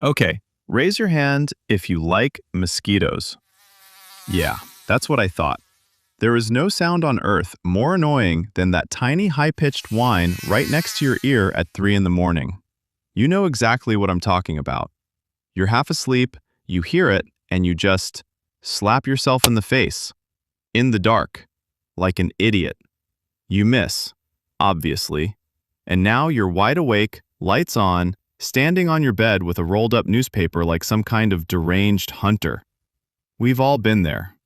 Okay, raise your hand if you like mosquitoes. Yeah, that's what I thought. There is no sound on Earth more annoying than that tiny high-pitched whine right next to your ear at 3 in the morning. You know exactly what I'm talking about. You're half asleep, you hear it, and you just slap yourself in the face. In the dark. Like an idiot. You miss, obviously. And now you're wide awake, lights on, standing on your bed with a rolled-up newspaper like some kind of deranged hunter. We've all been there.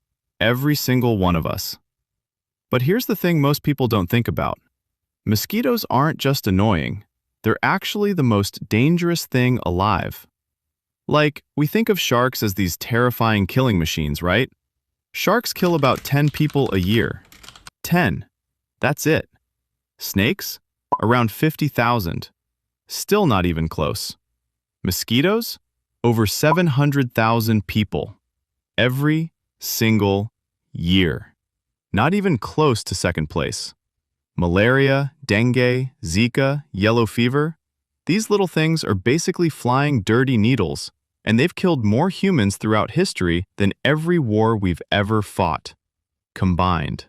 Every single one of us. But here's the thing most people don't think about. Mosquitoes aren't just annoying. They're actually the most dangerous thing alive. Like, we think of sharks as these terrifying killing machines, right? Sharks kill about 10 people a year. 10. That's it. Snakes? Around 50,000. Still not even close. Mosquitoes? Over 700,000 people. Every single year. Not even close to second place. Malaria, dengue, Zika, yellow fever. These little things are basically flying dirty needles, and they've killed more humans throughout history than every war we've ever fought. Combined.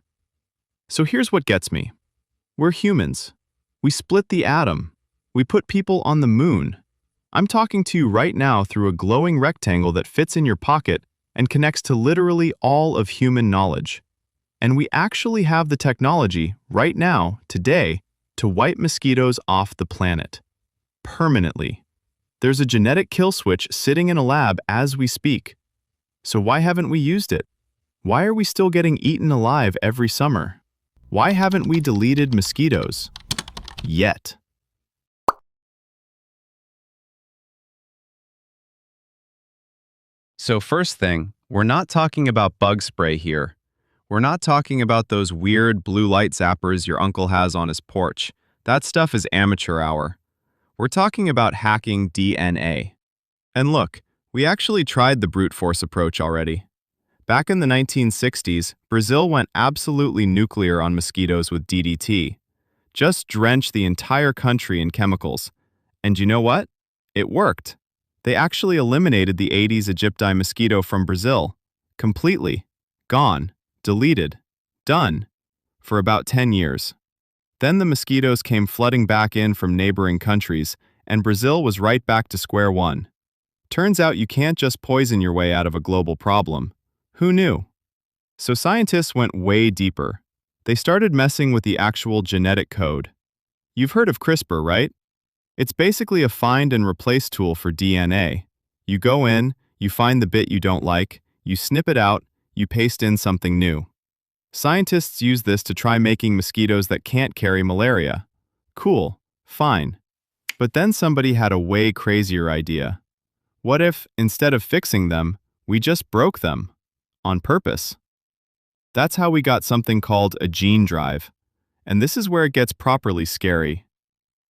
So here's what gets me. We're humans. We split the atom. We put people on the moon. I'm talking to you right now through a glowing rectangle that fits in your pocket and connects to literally all of human knowledge. And we actually have the technology, right now, today, to wipe mosquitoes off the planet. Permanently. There's a genetic kill switch sitting in a lab as we speak. So why haven't we used it? Why are we still getting eaten alive every summer? Why haven't we deleted mosquitoes? Yet. So first thing, we're not talking about bug spray here. We're not talking about those weird blue light zappers your uncle has on his porch. That stuff is amateur hour. We're talking about hacking DNA. And look, we actually tried the brute force approach already. Back in the 1960s, Brazil went absolutely nuclear on mosquitoes with DDT. Just drench the entire country in chemicals. And you know what? It worked. They actually eliminated the Aedes aegypti mosquito from Brazil. Completely. Gone. Deleted. Done. For about 10 years. Then the mosquitoes came flooding back in from neighboring countries, and Brazil was right back to square one. Turns out you can't just poison your way out of a global problem. Who knew? So scientists went way deeper. They started messing with the actual genetic code. You've heard of CRISPR, right? It's basically a find and replace tool for DNA. You go in, you find the bit you don't like, you snip it out, you paste in something new. Scientists use this to try making mosquitoes that can't carry malaria. Cool, fine. But then somebody had a way crazier idea. What if, instead of fixing them, we just broke them? On purpose. That's how we got something called a gene drive. And this is where it gets properly scary.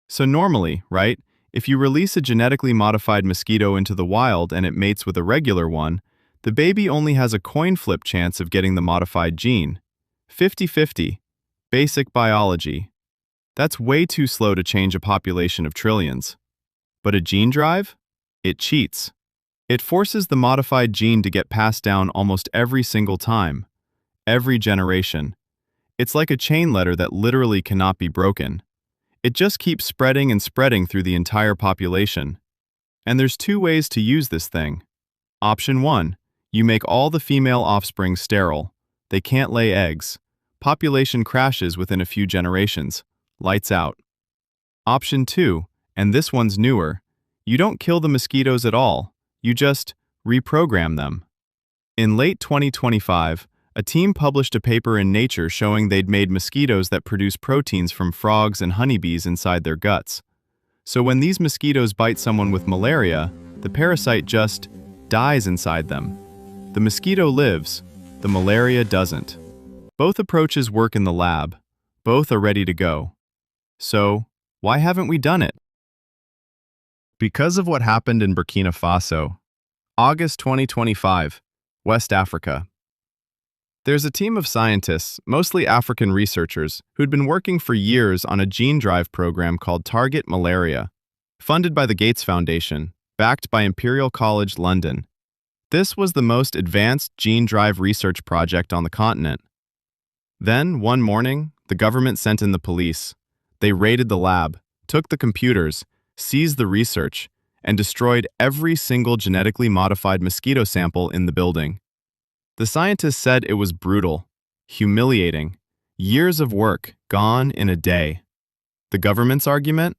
So normally, right, if you release a genetically modified mosquito into the wild and it mates with a regular one, the baby only has a coin flip chance of getting the modified gene. 50-50. Basic biology. That's way too slow to change a population of trillions. But a gene drive? It cheats. It forces the modified gene to get passed down almost every single time. Every generation. It's like a chain letter that literally cannot be broken. It just keeps spreading and spreading through the entire population. And there's two ways to use this thing. Option 1. You make all the female offspring sterile. They can't lay eggs. Population crashes within a few generations. Lights out. Option 2, and this one's newer, you don't kill the mosquitoes at all. You just reprogram them. In late 2025, a team published a paper in Nature showing they'd made mosquitoes that produce proteins from frogs and honeybees inside their guts. So when these mosquitoes bite someone with malaria, the parasite just dies inside them. The mosquito lives, the malaria doesn't. Both approaches work in the lab. Both are ready to go. So, why haven't we done it? Because of what happened in Burkina Faso. August 2025, West Africa. There's a team of scientists, mostly African researchers, who'd been working for years on a gene drive program called Target Malaria, funded by the Gates Foundation, backed by Imperial College London. This was the most advanced gene drive research project on the continent. Then, one morning, the government sent in the police. They raided the lab, took the computers, seized the research, and destroyed every single genetically modified mosquito sample in the building. The scientists said it was brutal, humiliating, years of work gone in a day. The government's argument?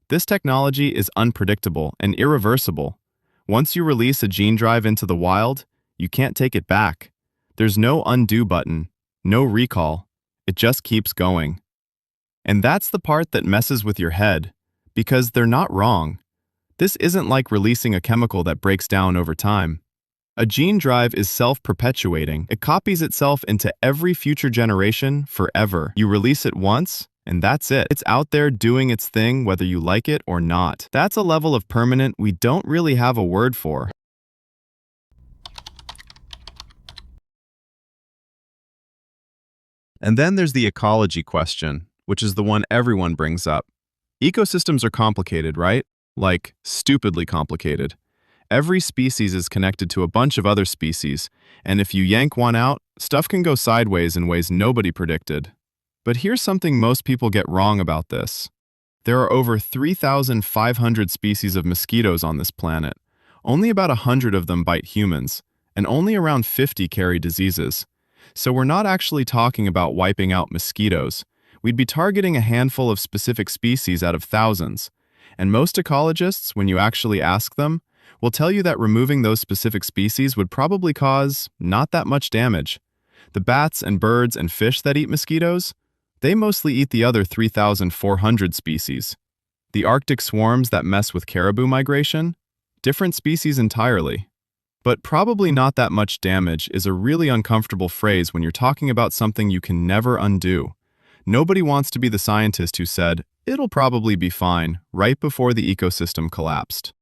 This technology is unpredictable and irreversible. Once you release a gene drive into the wild, you can't take it back. There's no undo button, no recall. It just keeps going. And that's the part that messes with your head, because they're not wrong. This isn't like releasing a chemical that breaks down over time. A gene drive is self-perpetuating. It copies itself into every future generation forever. You release it once, and that's it. It's out there doing its thing whether you like it or not. That's a level of permanent we don't really have a word for. And then there's the ecology question, which is the one everyone brings up. Ecosystems are complicated, right? Like, stupidly complicated. Every species is connected to a bunch of other species, and if you yank one out, stuff can go sideways in ways nobody predicted. But here's something most people get wrong about this. There are over 3,500 species of mosquitoes on this planet. Only about 100 of them bite humans, and only around 50 carry diseases. So we're not actually talking about wiping out mosquitoes. We'd be targeting a handful of specific species out of thousands. And most ecologists, when you actually ask them, will tell you that removing those specific species would probably cause not that much damage. The bats and birds and fish that eat mosquitoes, they mostly eat the other 3,400 species. The Arctic swarms that mess with caribou migration, different species entirely. But probably not that much damage is a really uncomfortable phrase when you're talking about something you can never undo. Nobody wants to be the scientist who said, "It'll probably be fine," right before the ecosystem collapsed.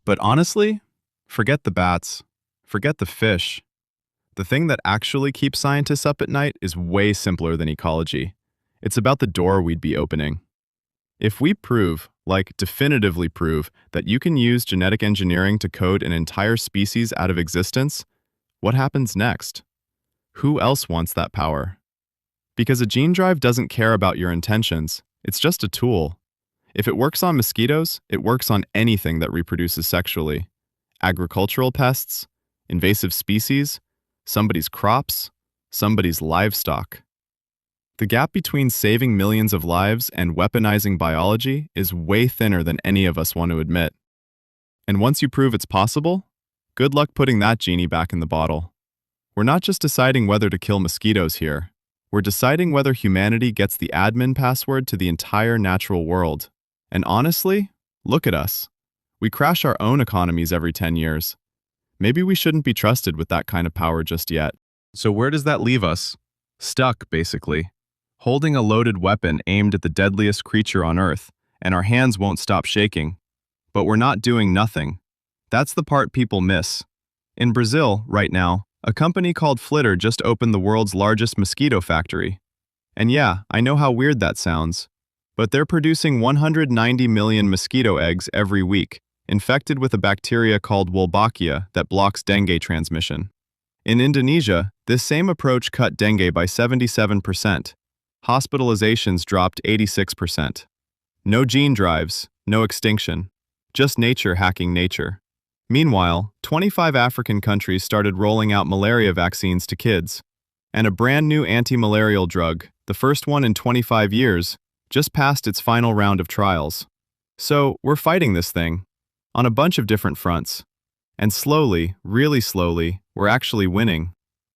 But honestly, forget the bats, forget the fish. The thing that actually keeps scientists up at night is way simpler than ecology. It's about the door we'd be opening. If we prove, like definitively prove, that you can use genetic engineering to code an entire species out of existence, what happens next? Who else wants that power? Because a gene drive doesn't care about your intentions, it's just a tool. If it works on mosquitoes, it works on anything that reproduces sexually. Agricultural pests, invasive species, somebody's crops, somebody's livestock. The gap between saving millions of lives and weaponizing biology is way thinner than any of us want to admit. And once you prove it's possible, good luck putting that genie back in the bottle. We're not just deciding whether to kill mosquitoes here. We're deciding whether humanity gets the admin password to the entire natural world. And honestly, look at us. We crash our own economies every 10 years. Maybe we shouldn't be trusted with that kind of power just yet. So where does that leave us? Stuck, basically. Holding a loaded weapon aimed at the deadliest creature on Earth, and our hands won't stop shaking. But we're not doing nothing. That's the part people miss. In Brazil, right now, a company called Flitter just opened the world's largest mosquito factory. And yeah, I know how weird that sounds, but they're producing 190 million mosquito eggs every week, infected with a bacteria called Wolbachia that blocks dengue transmission. In Indonesia, this same approach cut dengue by 77%. Hospitalizations dropped 86%. No gene drives, no extinction. Just nature hacking nature. Meanwhile, 25 African countries started rolling out malaria vaccines to kids. And a brand new anti-malarial drug, the first one in 25 years, just passed its final round of trials. So, we're fighting this thing, on a bunch of different fronts. And slowly, really slowly, we're actually winning.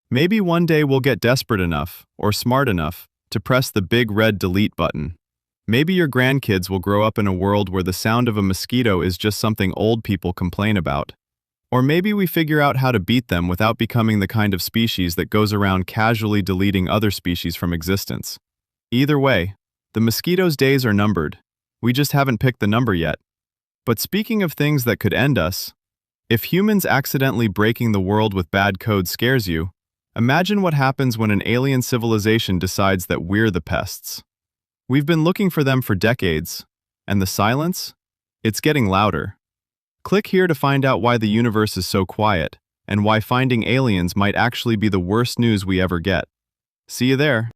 Maybe one day we'll get desperate enough, or smart enough, to press the big red delete button. Maybe your grandkids will grow up in a world where the sound of a mosquito is just something old people complain about. Or maybe we figure out how to beat them without becoming the kind of species that goes around casually deleting other species from existence. Either way, the mosquitoes' days are numbered. We just haven't picked the number yet. But speaking of things that could end us, if humans accidentally breaking the world with bad code scares you, imagine what happens when an alien civilization decides that we're the pests. We've been looking for them for decades. And the silence? It's getting louder. Click here to find out why the universe is so quiet, and why finding aliens might actually be the worst news we ever get. See you there.